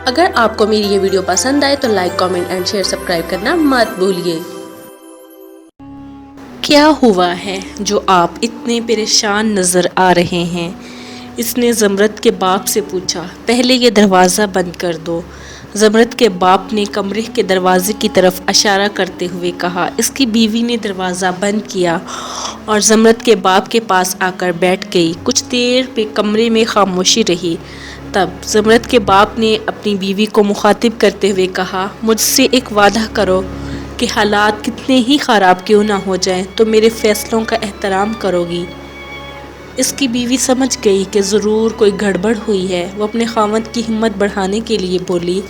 اگر آپ کو میری یہ ویڈیو پسند آئے تو like, comment and share, subscribe کرنا مت بھولیے۔ کیا ہوا ہے جو آپ اتنے پریشان نظر آ رہے ہیں؟ اس نے زمرد کے باپ سے پوچھا۔ پہلے یہ دروازہ بند کر دو، زمرد کے باپ نے کمرے کے دروازے کی طرف اشارہ کرتے ہوئے کہا۔ اس کی بیوی نے دروازہ بند کیا اور زمرد کے باپ کے پاس آ کر بیٹھ گئی۔ کچھ دیر میں کمرے میں خاموشی رہی۔ تب زمرد کے باپ نے اپنی بیوی کو مخاطب کرتے ہوئے کہا، مجھ سے ایک وعدہ کرو کہ حالات کتنے ہی خراب کیوں نہ ہو جائیں تو میرے فیصلوں کا احترام کرو گی۔ اس کی بیوی سمجھ گئی کہ ضرور کوئی گڑبڑ ہوئی ہے۔ وہ اپنے خاوند کی ہمت بڑھانے کے لیے بولی،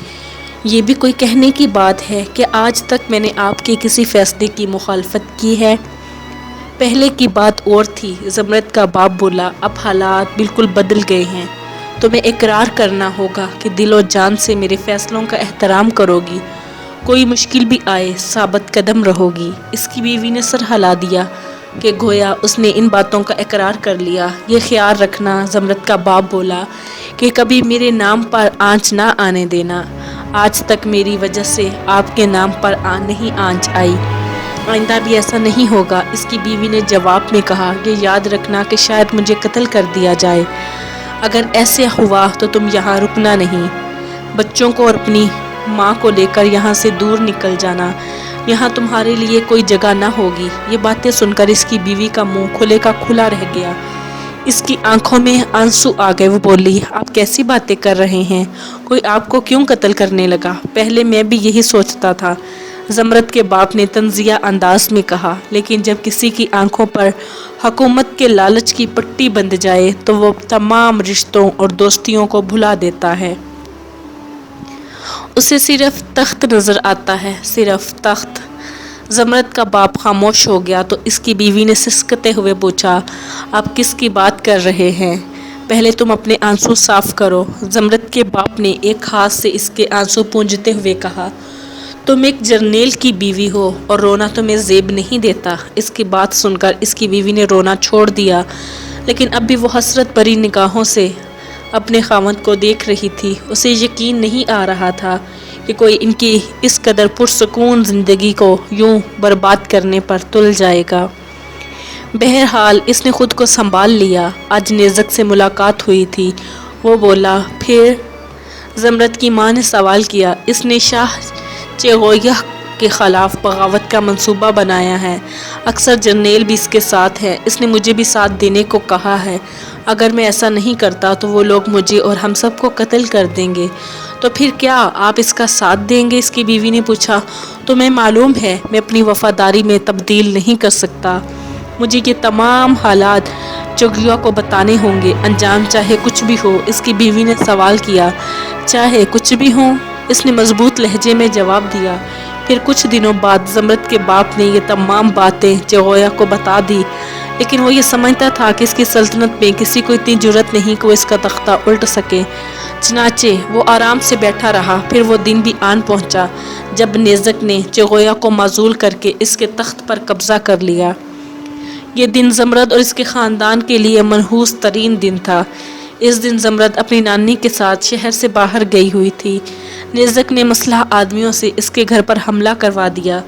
یہ بھی کوئی کہنے کی بات ہے کہ آج تک میں نے آپ کے کسی فیصلے کی مخالفت کی ہے؟ پہلے کی بات اور تھی، زمرد کا باپ بولا، اب حالات بالکل بدل گئے ہیں۔ تمہیں اقرار کرنا ہوگا کہ دل و جان سے میرے فیصلوں کا احترام کرو گی، کوئی مشکل بھی آئے ثابت قدم رہو گی۔ اس کی بیوی نے سر ہلا دیا کہ گویا اس نے ان باتوں کا اقرار کر لیا۔ یہ خیال رکھنا، زمرد کا باپ بولا، کہ کبھی میرے نام پر آنچ نہ آنے دینا۔ آج تک میری وجہ سے آپ کے نام پر نہیں آنچ آئی، آئندہ بھی ایسا نہیں ہوگا۔ اس کی بیوی نے جواب میں کہا، یہ یاد رکھنا کہ شاید مجھے قتل کر دیا جائے۔ اگر ایسے ہوا تو تم یہاں رکنا نہیں، بچوں کو اور اپنی ماں کو لے کر یہاں سے دور نکل جانا، یہاں تمہارے لیے کوئی جگہ نہ ہوگی۔ یہ باتیں سن کر اس کی بیوی کا منہ کھلے کا کھلا رہ گیا، اس کی آنکھوں میں آنسو آ گئے۔ وہ بولی، آپ کیسی باتیں کر رہے ہیں؟ کوئی آپ کو کیوں قتل کرنے لگا؟ پہلے میں بھی یہی سوچتا تھا، زمرد کے باپ نے طنزیہ انداز میں کہا، لیکن جب کسی کی آنکھوں پر حکومت کے لالچ کی پٹی بندھ جائے تو وہ تمام رشتوں اور دوستیوں کو بھلا دیتا ہے۔ اسے صرف تخت نظر آتا ہے، صرف تخت۔ زمرد کا باپ خاموش ہو گیا تو اس کی بیوی نے سسکتے ہوئے پوچھا، آپ کس کی بات کر رہے ہیں؟ پہلے تم اپنے آنسو صاف کرو۔ زمرد کے باپ نے ایک ہاتھ سے اس کے آنسو پونجھتے ہوئے کہا، تم ایک جرنیل کی بیوی ہو اور رونا تمہیں زیب نہیں دیتا۔ اس کی بات سن کر اس کی بیوی نے رونا چھوڑ دیا، لیکن اب بھی وہ حسرت بھری نگاہوں سے اپنے خاوند کو دیکھ رہی تھی۔ اسے یقین نہیں آ رہا تھا کہ کوئی ان کی اس قدر پرسکون زندگی کو یوں برباد کرنے پر تل جائے گا۔ بہرحال اس نے خود کو سنبھال لیا۔ آج نیزک سے ملاقات ہوئی تھی۔ وہ بولا، پھر؟ زمرد کی ماں نے سوال کیا۔ اس نے شاہ چغویہ کے خلاف بغاوت کا منصوبہ بنایا ہے۔ اکثر جرنیل بھی اس کے ساتھ ہیں۔ اس نے مجھے بھی ساتھ دینے کو کہا ہے۔ اگر میں ایسا نہیں کرتا تو وہ لوگ مجھے اور ہم سب کو قتل کر دیں گے۔ تو پھر کیا آپ اس کا ساتھ دیں گے؟ اس کی بیوی نے پوچھا۔ تمہیں معلوم ہے میں اپنی وفاداری میں تبدیل نہیں کر سکتا۔ مجھے یہ تمام حالات چغویہ کو بتانے ہوں گے، انجام چاہے کچھ بھی ہو۔ اس کی بیوی نے سوال کیا، چاہے کچھ بھی ہو؟ اس نے مضبوط لہجے میں جواب دیا۔ پھر کچھ دنوں بعد زمرد کے باپ نے یہ تمام باتیں چغویہ کو بتا دی، لیکن وہ یہ سمجھتا تھا کہ اس کی سلطنت میں کسی کو اتنی جرأت نہیں کہ وہ اس کا تختہ الٹ سکے۔ چنانچہ وہ آرام سے بیٹھا رہا۔ پھر وہ دن بھی آن پہنچا جب نیزک نے چغویہ کو معزول کر کے اس کے تخت پر قبضہ کر لیا۔ یہ دن زمرد اور اس کے خاندان کے لیے منحوس ترین دن تھا۔ اس دن زمرد اپنی نانی کے ساتھ شہر سے باہر گئی ہوئی تھی۔ نیزک نے مسلح آدمیوں سے اس کے گھر پر حملہ کروا دیا۔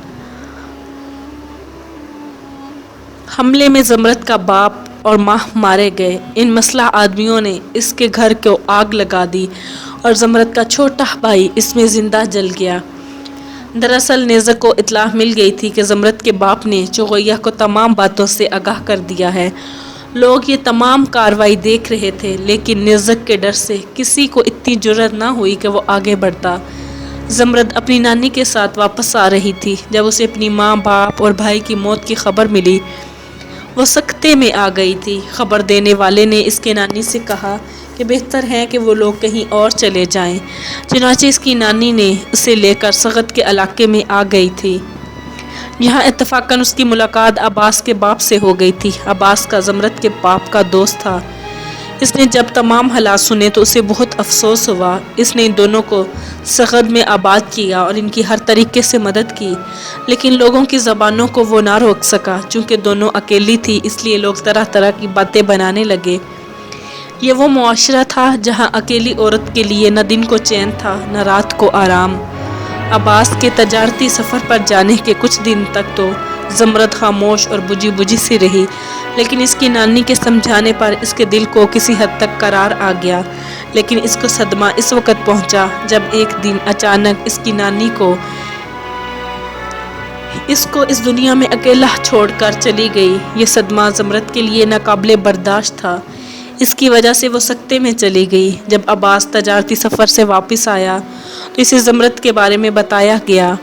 حملے میں زمرد کا باپ اور ماں مارے گئے۔ ان مسلح آدمیوں نے اس کے گھر کو آگ لگا دی اور زمرد کا چھوٹا بھائی اس میں زندہ جل گیا۔ دراصل نیزک کو اطلاع مل گئی تھی کہ زمرد کے باپ نے چغویہ کو تمام باتوں سے آگاہ کر دیا ہے۔ لوگ یہ تمام کارروائی دیکھ رہے تھے، لیکن نیزک کے ڈر سے کسی کو اتنی جرأت نہ ہوئی کہ وہ آگے بڑھتا۔ زمرد اپنی نانی کے ساتھ واپس آ رہی تھی جب اسے اپنی ماں، باپ اور بھائی کی موت کی خبر ملی۔ وہ سکتے میں آ گئی تھی۔ خبر دینے والے نے اس کے نانی سے کہا کہ بہتر ہے کہ وہ لوگ کہیں اور چلے جائیں۔ چنانچہ اس کی نانی نے اسے لے کر سغد کے علاقے میں آ گئی تھی۔ یہاں اتفاقاً اس کی ملاقات عباس کے باپ سے ہو گئی تھی۔ عباس کا زمرد کے باپ کا دوست تھا۔ اس نے جب تمام حالات سنے تو اسے بہت افسوس ہوا۔ اس نے ان دونوں کو سغد میں آباد کیا اور ان کی ہر طریقے سے مدد کی، لیکن لوگوں کی زبانوں کو وہ نہ روک سکا۔ چونکہ دونوں اکیلی تھی، اس لیے لوگ طرح طرح کی باتیں بنانے لگے۔ یہ وہ معاشرہ تھا جہاں اکیلی عورت کے لیے نہ دن کو چین تھا نہ رات کو آرام۔ عباس کے تجارتی سفر پر جانے کے کچھ دن تک تو زمرد خاموش اور بجھی بجھی سی رہی، لیکن اس کی نانی کے سمجھانے پر اس کے دل کو کسی حد تک قرار آ گیا۔ لیکن اس کو صدمہ اس وقت پہنچا جب ایک دن اچانک اس کی نانی کو اس دنیا میں اکیلا چھوڑ کر چلی گئی۔ یہ صدمہ زمرد کے لیے ناقابل برداشت تھا۔ اس کی وجہ سے وہ سکتے میں چلی گئی۔ جب عباس تجارتی سفر سے واپس آیا تو اسے زمرد کے بارے میں بتایا گیا۔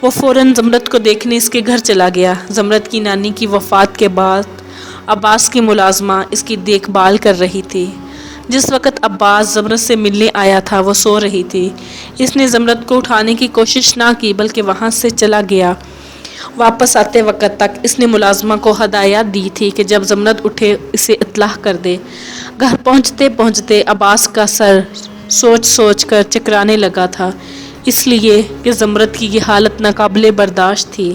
وہ فوراً زمرد کو دیکھنے اس کے گھر چلا گیا۔ زمرد کی نانی کی وفات کے بعد عباس کی ملازمہ اس کی دیکھ بھال کر رہی تھی۔ جس وقت عباس زمرد سے ملنے آیا تھا وہ سو رہی تھی۔ اس نے زمرد کو اٹھانے کی کوشش نہ کی بلکہ وہاں سے چلا گیا۔ واپس آتے وقت تک اس نے ملازمہ کو ہدایت دی تھی کہ جب زمرد اٹھے اسے اطلاع کر دے۔ گھر پہنچتے پہنچتے عباس کا سر سوچ سوچ کر چکرانے لگا تھا، اس لیے کہ زمرد کی یہ حالت ناقابل برداشت تھی۔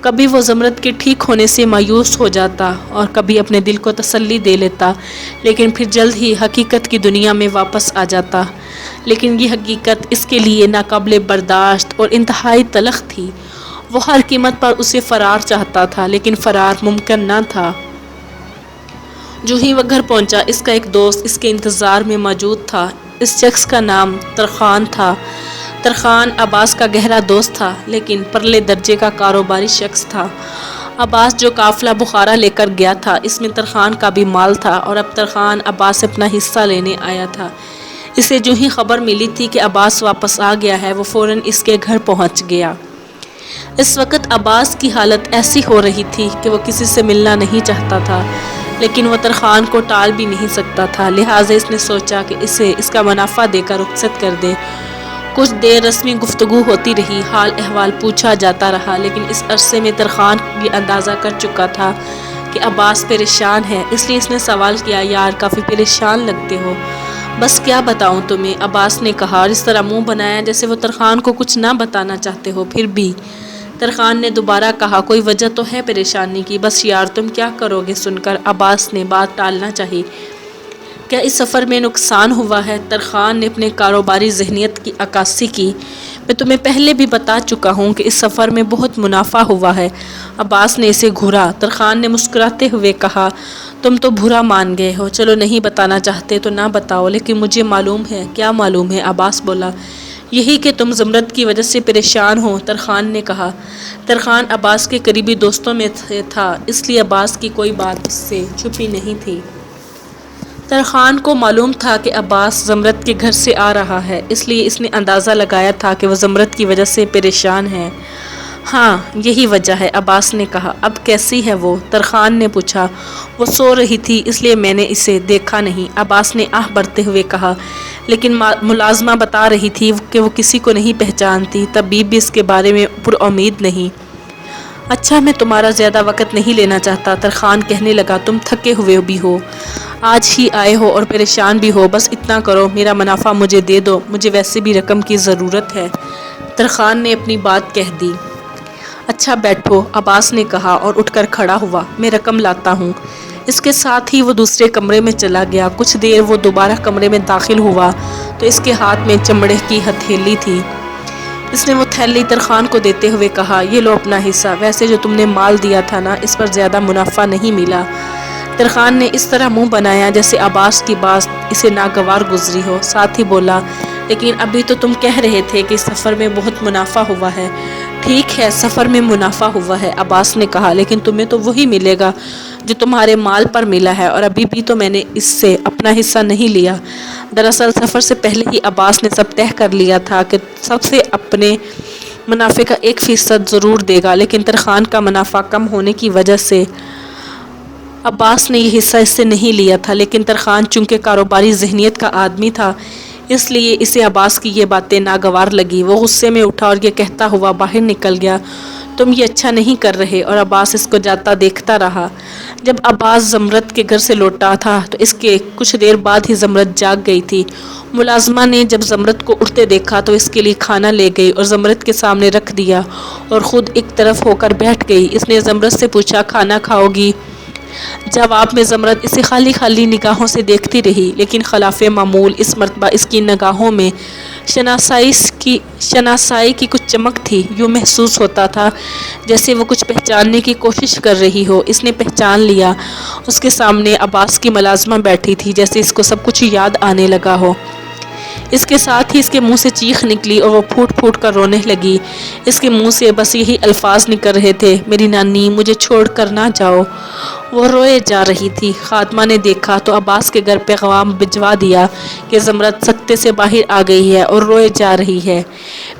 کبھی وہ زمرد کے ٹھیک ہونے سے مایوس ہو جاتا اور کبھی اپنے دل کو تسلی دے لیتا، لیکن پھر جلد ہی حقیقت کی دنیا میں واپس آ جاتا۔ لیکن یہ حقیقت اس کے لیے ناقابل برداشت اور انتہائی تلخ تھی۔ وہ ہر قیمت پر اسے فرار چاہتا تھا، لیکن فرار ممکن نہ تھا۔ جو ہی وہ گھر پہنچا اس کا ایک دوست اس کے انتظار میں موجود تھا۔ اس شخص کا نام ترخان تھا۔ ترخان عباس کا گہرا دوست تھا، لیکن پرلے درجے کا کاروباری شخص تھا۔ عباس جو قافلہ بخارا لے کر گیا تھا اس میں ترخان کا بھی مال تھا، اور اب ترخان عباس سے اپنا حصہ لینے آیا تھا۔ اسے جو ہی خبر ملی تھی کہ عباس واپس آ گیا ہے وہ فوراً اس کے گھر پہنچ گیا۔ اس وقت عباس کی حالت ایسی ہو رہی تھی کہ وہ کسی سے ملنا نہیں چاہتا تھا، لیکن وہ ترخان کو ٹال بھی نہیں سکتا تھا، لہٰذا اس نے سوچا کہ اسے اس کا منافع دے کر رخصت کر دے۔ کچھ دیر رسمی گفتگو ہوتی رہی، حال احوال پوچھا جاتا رہا، لیکن اس عرصے میں ترخان یہ اندازہ کر چکا تھا کہ عباس پریشان ہے، اس لیے اس نے سوال کیا، یار کافی پریشان لگتے ہو۔ بس کیا بتاؤں تمہیں، عباس نے کہا اور اس طرح منہ بنایا جیسے وہ ترخان کو کچھ نہ بتانا چاہتے ہو۔ پھر بھی ترخان نے دوبارہ کہا، کوئی وجہ تو ہے پریشانی کی، بس یار تم کیا کرو گے سن کر عباس نے بات ٹالنا چاہی۔ کیا اس سفر میں نقصان ہوا ہے؟ ترخان نے اپنے کاروباری ذہنیت کی عکاسی کی۔ میں تمہیں پہلے بھی بتا چکا ہوں کہ اس سفر میں بہت منافع ہوا ہے۔ عباس نے اسے گھورا۔ ترخان نے مسکراتے ہوئے کہا، تم تو برا مان گئے ہو، چلو نہیں بتانا چاہتے تو نہ بتاؤ، لیکن مجھے معلوم ہے۔ کیا معلوم ہے؟ عباس بولا، یہی کہ تم زمرد کی وجہ سے پریشان ہو، ترخان نے کہا۔ ترخان عباس کے قریبی دوستوں میں تھا، اس لیے عباس کی کوئی بات اس سے چھپی نہیں تھی۔ ترخان کو معلوم تھا کہ عباس زمرد کے گھر سے آ رہا ہے، اس لیے اس نے اندازہ لگایا تھا کہ وہ زمرد کی وجہ سے پریشان ہے۔ ہاں یہی وجہ ہے، عباس نے کہا۔ اب کیسی ہے وہ؟ ترخان نے پوچھا۔ وہ سو رہی تھی اس لیے میں نے اسے دیکھا نہیں، عباس نے آہ بھرتے ہوئے کہا۔ لیکن ملازمہ بتا رہی تھی کہ وہ کسی کو نہیں پہچانتی، طبیب بھی اس کے بارے میں پر امید نہیں۔ اچھا میں تمہارا زیادہ وقت نہیں لینا چاہتا، ترخان کہنے لگا، تم تھکے ہوئے بھی ہو، آج ہی آئے ہو اور پریشان بھی ہو، بس اتنا کرو میرا منافع مجھے دے دو، مجھے ویسے بھی رقم کی ضرورت ہے۔ ترخان نے اپنی بات کہہ دی۔ اچھا بیٹھو، عباس نے کہا اور اٹھ کر کھڑا ہوا، میں رقم لاتا ہوں۔ اس کے ساتھ ہی وہ دوسرے کمرے میں چلا گیا۔ کچھ دیر وہ دوبارہ کمرے میں داخل ہوا تو اس کے ہاتھ میں چمڑے کی ہتھیلی تھی۔ اس نے وہ تھیلی ترخان کو دیتے ہوئے کہا، یہ لو اپنا حصہ، ویسے جو تم نے مال دیا تھا نا اس پر زیادہ منافع نہیں ملا۔ ترخان نے اس طرح منہ بنایا جیسے عباس کی بات اسے ناگوار گزری ہو، ساتھ ہی بولا، لیکن ابھی تو تم کہہ رہے تھے کہ اس سفر میں بہت منافع ہوا ہے۔ ٹھیک ہے سفر میں منافع ہوا ہے، عباس نے کہا، لیکن تمہیں تو وہی ملے گا جو تمہارے مال پر ملا ہے، اور ابھی بھی تو میں نے اس سے اپنا حصہ نہیں لیا۔ دراصل سفر سے پہلے ہی عباس نے سب طے کر لیا تھا کہ سب سے اپنے منافع کا 1% ضرور دے گا، لیکن ترخان کا منافع کم ہونے کی وجہ سے عباس نے یہ حصہ اس سے نہیں لیا تھا۔ لیکن ترخان چونکہ کاروباری ذہنیت کا آدمی تھا اس لیے اسے عباس کی یہ باتیں ناگوار لگی۔ وہ غصے میں اٹھا اور یہ کہتا ہوا باہر نکل گیا، تم یہ اچھا نہیں کر رہے، اور عباس اس کو جاتا دیکھتا رہا۔ جب عباس زمرد کے گھر سے لوٹا تھا تو اس کے کچھ دیر بعد ہی زمرد جاگ گئی تھی۔ ملازمہ نے جب زمرد کو اٹھتے دیکھا تو اس کے لیے کھانا لے گئی اور زمرد کے سامنے رکھ دیا اور خود ایک طرف ہو کر بیٹھ گئی۔ اس نے زمرد سے پوچھا، کھانا کھاؤ گی؟ جواب میں زمرد اسے خالی خالی نگاہوں سے دیکھتی رہی، لیکن خلاف معمول اس مرتبہ اس کی نگاہوں میں شناسائی کی کچھ چمک تھی۔ یوں محسوس ہوتا تھا جیسے وہ کچھ پہچاننے کی کوشش کر رہی ہو۔ اس نے پہچان لیا، اس کے سامنے عباس کی ملازمہ بیٹھی تھی، جیسے اس کو سب کچھ یاد آنے لگا ہو۔ اس کے ساتھ ہی اس کے منہ سے چیخ نکلی اور وہ پھوٹ پھوٹ کر رونے لگی۔ اس کے منہ سے بس یہی الفاظ نکل رہے تھے، میری نانی، مجھے چھوڑ کر نہ جاؤ۔ وہ روئے جا رہی تھی۔ خادمہ نے دیکھا تو عباس کے گھر پیغام بھجوا دیا کہ زمرد سکتے سے باہر آ گئی ہے اور روئے جا رہی ہے۔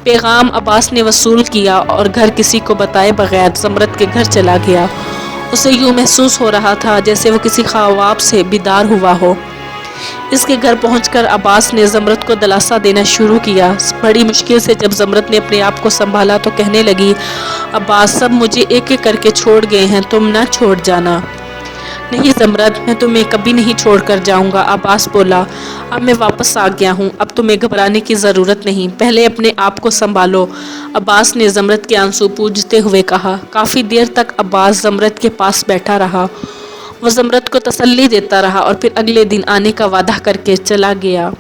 پیغام عباس نے وصول کیا اور گھر کسی کو بتائے بغیر زمرد کے گھر چلا گیا۔ اسے یوں محسوس ہو رہا تھا جیسے وہ کسی خواب سے بیدار ہوا ہو۔ اس کے گھر پہنچ کر عباس نے زمرد کو دلاسا دینا شروع کیا۔ بڑی مشکل سے جب زمرد نے اپنے آپ کو سنبھالا تو کہنے لگی، عباس، سب مجھے ایک ایک کر کے چھوڑ گئے ہیں، تم نہ چھوڑ جانا۔ نہیں زمرد، میں تمہیں کبھی نہیں چھوڑ کر جاؤں گا، عباس بولا۔ اب میں واپس آ گیا ہوں، اب تمہیں گھبرانے کی ضرورت نہیں، پہلے اپنے آپ کو سنبھالو، عباس نے زمرد کے آنسو پوجتے ہوئے کہا۔ کافی دیر تک عباس زمرد کے پاس بیٹھا رہا۔ وہ زمرد کو تسلی دیتا رہا اور پھر اگلے دن آنے کا وعدہ کر کے چلا گیا۔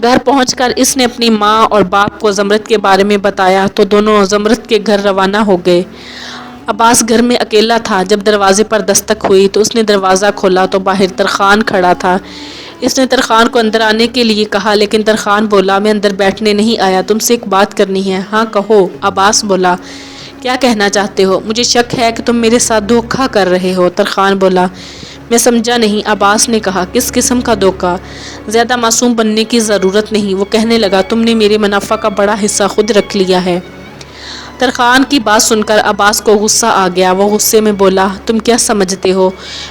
گھر پہنچ کر اس نے اپنی ماں اور باپ کو زمرد کے بارے میں بتایا تو دونوں زمرد کے گھر روانہ ہو گئے۔ عباس گھر میں اکیلا تھا۔ جب دروازے پر دستک ہوئی تو اس نے دروازہ کھولا تو باہر ترخان کھڑا تھا۔ اس نے ترخان کو اندر آنے کے لیے کہا، لیکن ترخان بولا، میں اندر بیٹھنے نہیں آیا، تم سے ایک بات کرنی ہے۔ ہاں کہو، عباس بولا۔ کیا کہنا چاہتے ہو؟ مجھے شک ہے کہ تم میرے ساتھ دھوکہ کر رہے ہو، ترخان بولا۔ میں سمجھا نہیں، عباس نے کہا۔ کس قسم کا دھوکہ؟ زیادہ معصوم بننے کی ضرورت نہیں، وہ کہنے لگا، تم نے میرے منافع کا بڑا حصہ خود رکھ لیا ہے۔ ترخان کی بات سن کر عباس کو غصہ آ گیا۔ وہ غصے میں بولا، تم کیا سمجھتے ہو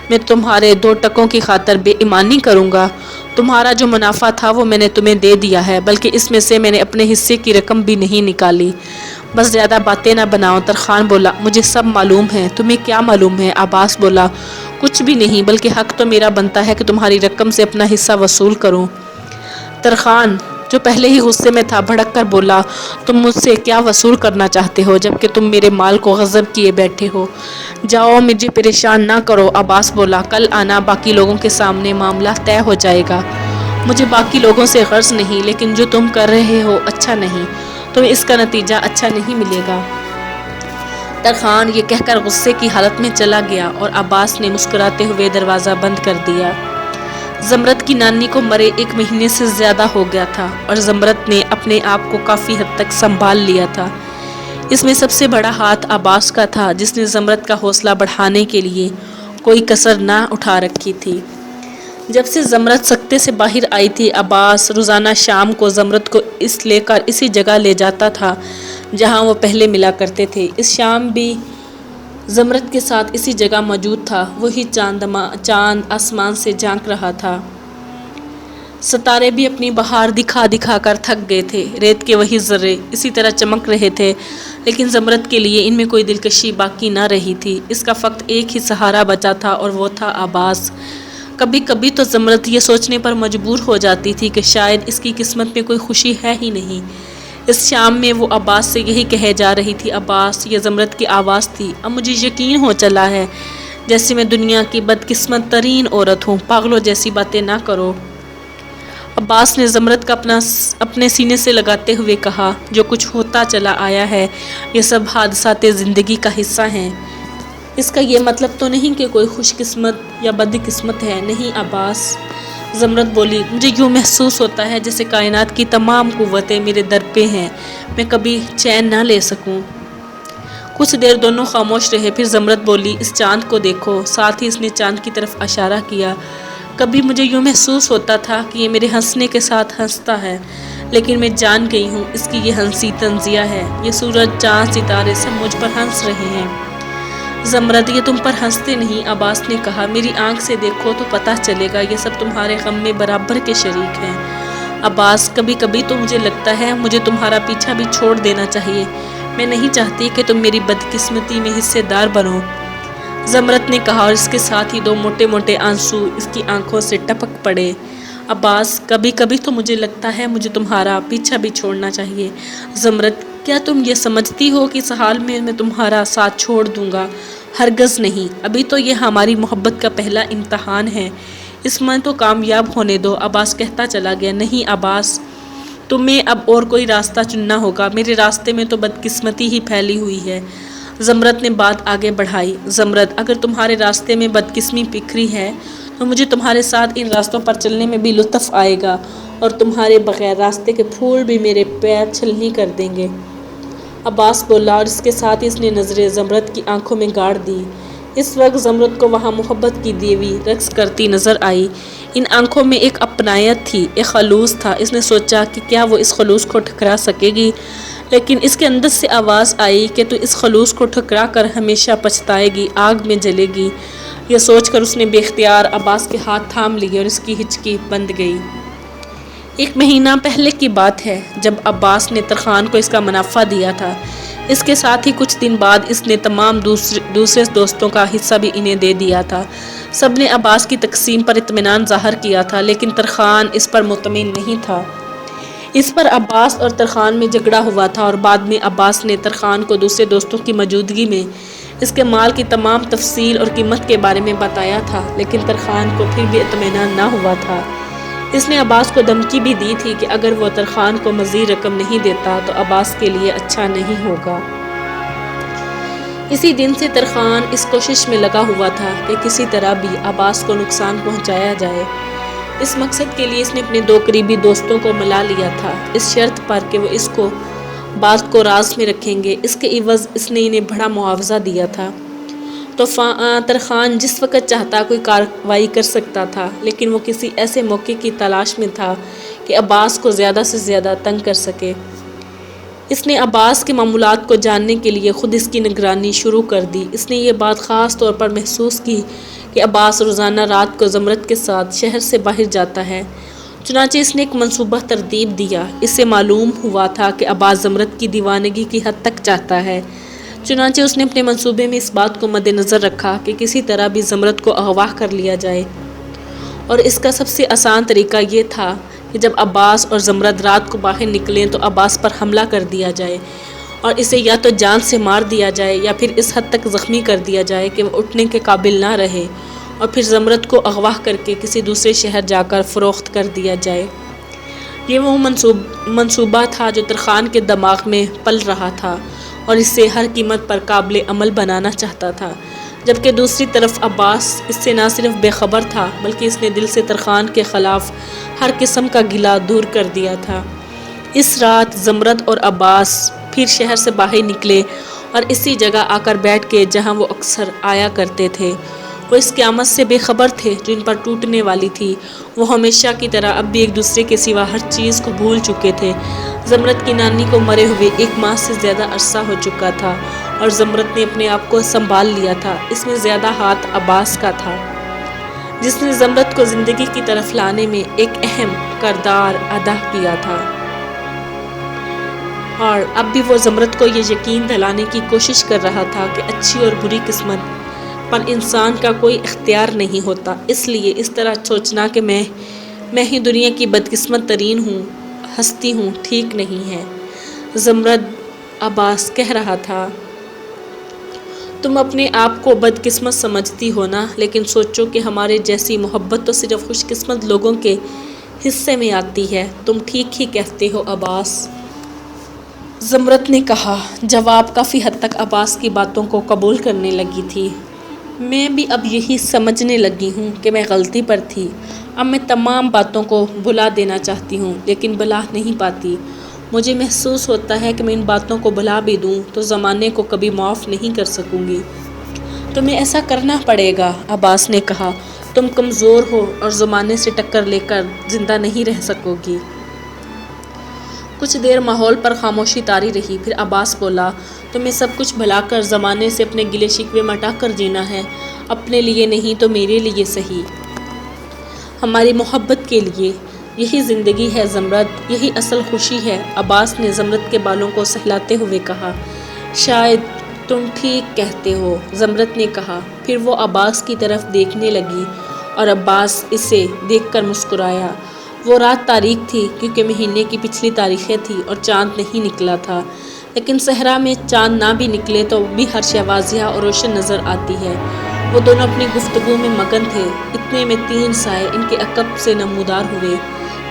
میں تمہارے 2 ٹکوں کی خاطر بے ایمانی کروں گا؟ تمہارا جو منافع تھا وہ میں نے تمہیں دے دیا ہے، بلکہ اس میں سے میں نے اپنے حصے کی رقم بھی نہیں نکالی۔ بس زیادہ باتیں نہ بناؤ، ترخان بولا۔ مجھے سب معلوم ہے۔ تمہیں کیا معلوم ہے؟ عباس بولا۔ کچھ بھی نہیں، بلکہ حق تو میرا بنتا ہے کہ تمہاری رقم سے اپنا حصہ وصول کروں۔ ترخان، جو پہلے ہی غصے میں تھا، بھڑک کر بولا، تم مجھ سے کیا وصول کرنا چاہتے ہو جبکہ تم میرے مال کو غصب کیے بیٹھے ہو؟ جاؤ، مجھے پریشان نہ کرو، عباس بولا۔ کل آنا، باقی لوگوں کے سامنے معاملہ طے ہو جائے گا۔ مجھے باقی لوگوں سے غرض نہیں، لیکن جو تم کر رہے ہو اچھا نہیں، تمہیں اس کا نتیجہ اچھا نہیں ملے گا۔ ترخان یہ کہہ کر غصے کی حالت میں چلا گیا اور عباس نے مسکراتے ہوئے دروازہ بند کر دیا۔ زمرد کی نانی کو مرے 1 مہینے سے زیادہ ہو گیا تھا اور زمرد نے اپنے آپ کو کافی حد تک سنبھال لیا تھا۔ اس میں سب سے بڑا ہاتھ عباس کا تھا، جس نے زمرد کا حوصلہ بڑھانے کے لیے کوئی کسر نہ اٹھا رکھی تھی۔ جب سے زمرد سکتے سے باہر آئی تھی، عباس روزانہ شام کو زمرد کو لے کر اسی جگہ لے جاتا تھا جہاں وہ پہلے ملا کرتے تھے۔ اس شام بھی زمرد کے ساتھ اسی جگہ موجود تھا۔ وہی چاند آسمان سے جھانک رہا تھا۔ ستارے بھی اپنی بہار دکھا دکھا کر تھک گئے تھے۔ ریت کے وہی ذرے اسی طرح چمک رہے تھے، لیکن زمرد کے لیے ان میں کوئی دلکشی باقی نہ رہی تھی۔ اس کا فقط ایک ہی سہارا بچا تھا اور وہ تھا عباس۔ کبھی کبھی تو زمرد یہ سوچنے پر مجبور ہو جاتی تھی کہ شاید اس کی قسمت میں کوئی خوشی ہے ہی نہیں۔ اس شام میں وہ عباس سے یہی کہے جا رہی تھی، عباس، یہ زمرد کی آواز تھی۔ اب مجھے یقین ہو چلا ہے جیسے میں دنیا کی بدقسمت ترین عورت ہوں، پاگلوں جیسی باتیں نہ کرو۔ عباس نے زمرد کا اپنے سینے سے لگاتے ہوئے کہا، جو کچھ ہوتا چلا آیا ہے یہ سب حادثات زندگی کا حصہ ہیں۔ اس کا یہ مطلب تو نہیں کہ کوئی خوش قسمت یا بد قسمت ہے۔ نہیں عباس، زمرد بولی، مجھے یوں محسوس ہوتا ہے جیسے کائنات کی تمام قوتیں میرے در پہ ہیں، میں کبھی چین نہ لے سکوں۔ کچھ دیر دونوں خاموش رہے، پھر زمرد بولی، اس چاند کو دیکھو، ساتھ ہی اس نے چاند کی طرف اشارہ کیا۔ کبھی مجھے یوں محسوس ہوتا تھا کہ یہ میرے ہنسنے کے ساتھ ہنستا ہے، لیکن میں جان گئی ہوں اس کی یہ ہنسی تنزیہ ہے۔ یہ سورج، چاند، ستارے سب مجھ پر ہنس رہے ہیں۔ زمرد، یہ تم پر ہنستے نہیں، عباس نے کہا، میری آنکھ سے دیکھو تو پتہ چلے گا، یہ سب تمہارے غم میں برابر کے شریک ہیں۔ عباس، کبھی کبھی تو مجھے لگتا ہے مجھے تمہارا پیچھا بھی چھوڑ دینا چاہیے، میں نہیں چاہتی کہ تم میری بدقسمتی میں حصے دار بنو، زمرد نے کہا، اور اس کے ساتھ ہی 2 موٹے موٹے آنسو اس کی آنکھوں سے ٹپک پڑے۔ عباس، کبھی کبھی تو مجھے لگتا ہے مجھے تمہارا پیچھا بھی چھوڑنا چاہیے۔ زمرد، کیا تم یہ سمجھتی ہو کہ اس حال میں میں تمہارا ساتھ چھوڑ دوں گا؟ ہرگز نہیں، ابھی تو یہ ہماری محبت کا پہلا امتحان ہے، اس میں تو کامیاب ہونے دو۔ عباس کہتا چلا گیا، نہیں عباس، تمہیں اب اور کوئی راستہ چننا ہوگا، میرے راستے میں تو بدقسمتی ہی پھیلی ہوئی ہے۔ زمرد نے بات آگے بڑھائی، زمرد، اگر تمہارے راستے میں بدقسمی بکھری ہے تو مجھے تمہارے ساتھ ان راستوں پر چلنے میں بھی لطف آئے گا، اور تمہارے بغیر راستے کے پھول بھی میرے پیر چھلنی کر دیں گے۔ عباس بولا، اور اس کے ساتھ اس نے نظریں زمرد کی آنکھوں میں گاڑ دی۔ اس وقت زمرد کو وہاں محبت کی دیوی رقص کرتی نظر آئی۔ ان آنکھوں میں ایک اپنائیت تھی، ایک خلوص تھا۔ اس نے سوچا کہ کیا وہ اس خلوص کو ٹھکرا سکے گی، لیکن اس کے اندر سے آواز آئی کہ تو اس خلوص کو ٹھکرا کر ہمیشہ پچھتائے گی، آگ میں جلے گی۔ یہ سوچ کر اس نے بے اختیار عباس کے ہاتھ تھام لیے اور اس کی ہچکی بند گئی۔ 1 مہینہ پہلے کی بات ہے جب عباس نے ترخان کو اس کا منافع دیا تھا۔ اس کے ساتھ ہی کچھ دن بعد اس نے تمام دوسرے دوستوں کا حصہ بھی انہیں دے دیا تھا۔ سب نے عباس کی تقسیم پر اطمینان ظاہر کیا تھا، لیکن ترخان اس پر مطمئن نہیں تھا۔ اس پر عباس اور ترخان میں جھگڑا ہوا تھا، اور بعد میں عباس نے ترخان کو دوسرے دوستوں کی موجودگی میں اس کے مال کی تمام تفصیل اور قیمت کے بارے میں بتایا تھا، لیکن ترخان کو پھر بھی اطمینان نہ ہوا تھا۔ اس نے عباس کو دھمکی بھی دی تھی کہ اگر وہ ترخان کو مزید رقم نہیں دیتا تو عباس کے لیے اچھا نہیں ہوگا۔ اسی دن سے ترخان اس کوشش میں لگا ہوا تھا کہ کسی طرح بھی عباس کو نقصان پہنچایا جائے۔ اس مقصد کے لیے اس نے اپنے 2 قریبی دوستوں کو ملا لیا تھا، اس شرط پر کہ وہ اس بات کو راز میں رکھیں گے۔ اس کے عوض اس نے انہیں بڑا معاوضہ دیا تھا۔ تو ترخان جس وقت چاہتا کوئی کارروائی کر سکتا تھا، لیکن وہ کسی ایسے موقع کی تلاش میں تھا کہ عباس کو زیادہ سے زیادہ تنگ کر سکے۔ اس نے عباس کے معمولات کو جاننے کے لیے خود اس کی نگرانی شروع کر دی۔ اس نے یہ بات خاص طور پر محسوس کی کہ عباس روزانہ رات کو زمرد کے ساتھ شہر سے باہر جاتا ہے۔ چنانچہ اس نے ایک منصوبہ ترتیب دیا۔ اس سے معلوم ہوا تھا کہ عباس زمرد کی دیوانگی کی حد تک چاہتا ہے۔ چنانچہ اس نے اپنے منصوبے میں اس بات کو مد نظر رکھا کہ کسی طرح بھی زمرد کو اغوا کر لیا جائے، اور اس کا سب سے آسان طریقہ یہ تھا کہ جب عباس اور زمرد رات کو باہر نکلیں تو عباس پر حملہ کر دیا جائے، اور اسے یا تو جان سے مار دیا جائے یا پھر اس حد تک زخمی کر دیا جائے کہ وہ اٹھنے کے قابل نہ رہے، اور پھر زمرد کو اغوا کر کے کسی دوسرے شہر جا کر فروخت کر دیا جائے۔ یہ وہ منصوبہ تھا جو ترخان کے دماغ میں پل رہا تھا اور اسے ہر قیمت پر قابل عمل بنانا چاہتا تھا، جبکہ دوسری طرف عباس اس سے نہ صرف بے خبر تھا بلکہ اس نے دل سے ترخان کے خلاف ہر قسم کا گلہ دور کر دیا تھا۔ اس رات زمرد اور عباس پھر شہر سے باہر نکلے اور اسی جگہ آ کر بیٹھ کے جہاں وہ اکثر آیا کرتے تھے۔ وہ اس قیامت سے بے خبر تھے جو ان پر ٹوٹنے والی تھی۔ وہ ہمیشہ کی طرح اب بھی ایک دوسرے کے سوا ہر چیز کو بھول چکے تھے۔ زمرد کی نانی کو مرے ہوئے 1 ماہ سے زیادہ عرصہ ہو چکا تھا، اور زمرد نے اپنے آپ کو سنبھال لیا تھا۔ اس میں زیادہ ہاتھ عباس کا تھا، جس نے زمرد کو زندگی کی طرف لانے میں ایک اہم کردار ادا کیا تھا، اور اب بھی وہ زمرد کو یہ یقین دلانے کی کوشش کر رہا تھا کہ اچھی اور بری قسمت پر انسان کا کوئی اختیار نہیں ہوتا، اس لیے اس طرح سوچنا کہ میں ہی دنیا کی بدقسمت ترین ہستی ہوں ٹھیک نہیں ہے۔ زمرد عباس کہہ رہا تھا، تم اپنے آپ کو بدقسمت سمجھتی ہو نا، لیکن سوچو کہ ہمارے جیسی محبت تو صرف خوش قسمت لوگوں کے حصے میں آتی ہے۔ تم ٹھیک ہی کہتے ہو عباس، زمرد نے کہا۔ جواب کافی حد تک عباس کی باتوں کو قبول کرنے لگی تھی۔ میں بھی اب یہی سمجھنے لگی ہوں کہ میں غلطی پر تھی۔ اب میں تمام باتوں کو بھلا دینا چاہتی ہوں، لیکن بھلا نہیں پاتی۔ مجھے محسوس ہوتا ہے کہ میں ان باتوں کو بھلا بھی دوں تو زمانے کو کبھی معاف نہیں کر سکوں گی۔ تمہیں ایسا کرنا پڑے گا، عباس نے کہا۔ تم کمزور ہو اور زمانے سے ٹکر لے کر زندہ نہیں رہ سکو گی۔ کچھ دیر ماحول پر خاموشی طاری رہی، پھر عباس بولا، تمہیں سب کچھ بھلا کر زمانے سے اپنے گلے شکوے مٹا کر جینا ہے، اپنے لیے نہیں تو میرے لیے صحیح، ہماری محبت کے لیے۔ یہی زندگی ہے زمرد، یہی اصل خوشی ہے۔ عباس نے زمرد کے بالوں کو سہلاتے ہوئے کہا۔ شاید تم ٹھیک کہتے ہو، زمرد نے کہا۔ پھر وہ عباس کی طرف دیکھنے لگی اور عباس اسے دیکھ کر مسکرایا۔ وہ رات تاریک تھی کیونکہ مہینے کی پچھلی تاریخیں تھی اور چاند نہیں نکلا تھا۔ لیکن صحرا میں چاند نہ بھی نکلے تو بھی ہر شے واضح اور روشن نظر آتی ہے۔ وہ دونوں اپنی گفتگو میں مگن تھے۔ اتنے میں 3 سائے ان کے عقب سے نمودار ہوئے۔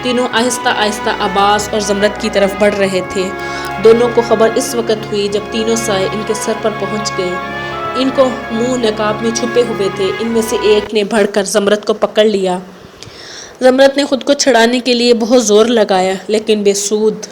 تینوں آہستہ آہستہ عباس اور زمرد کی طرف بڑھ رہے تھے۔ دونوں کو خبر اس وقت ہوئی جب تینوں سائے ان کے سر پر پہنچ گئے۔ ان کو منہ نقاب میں چھپے ہوئے تھے۔ ان میں سے ایک نے بڑھ کر زمرد کو پکڑ لیا۔ زمرد نے خود کو چھڑانے کے لیے بہت زور لگایا لیکن بے سود۔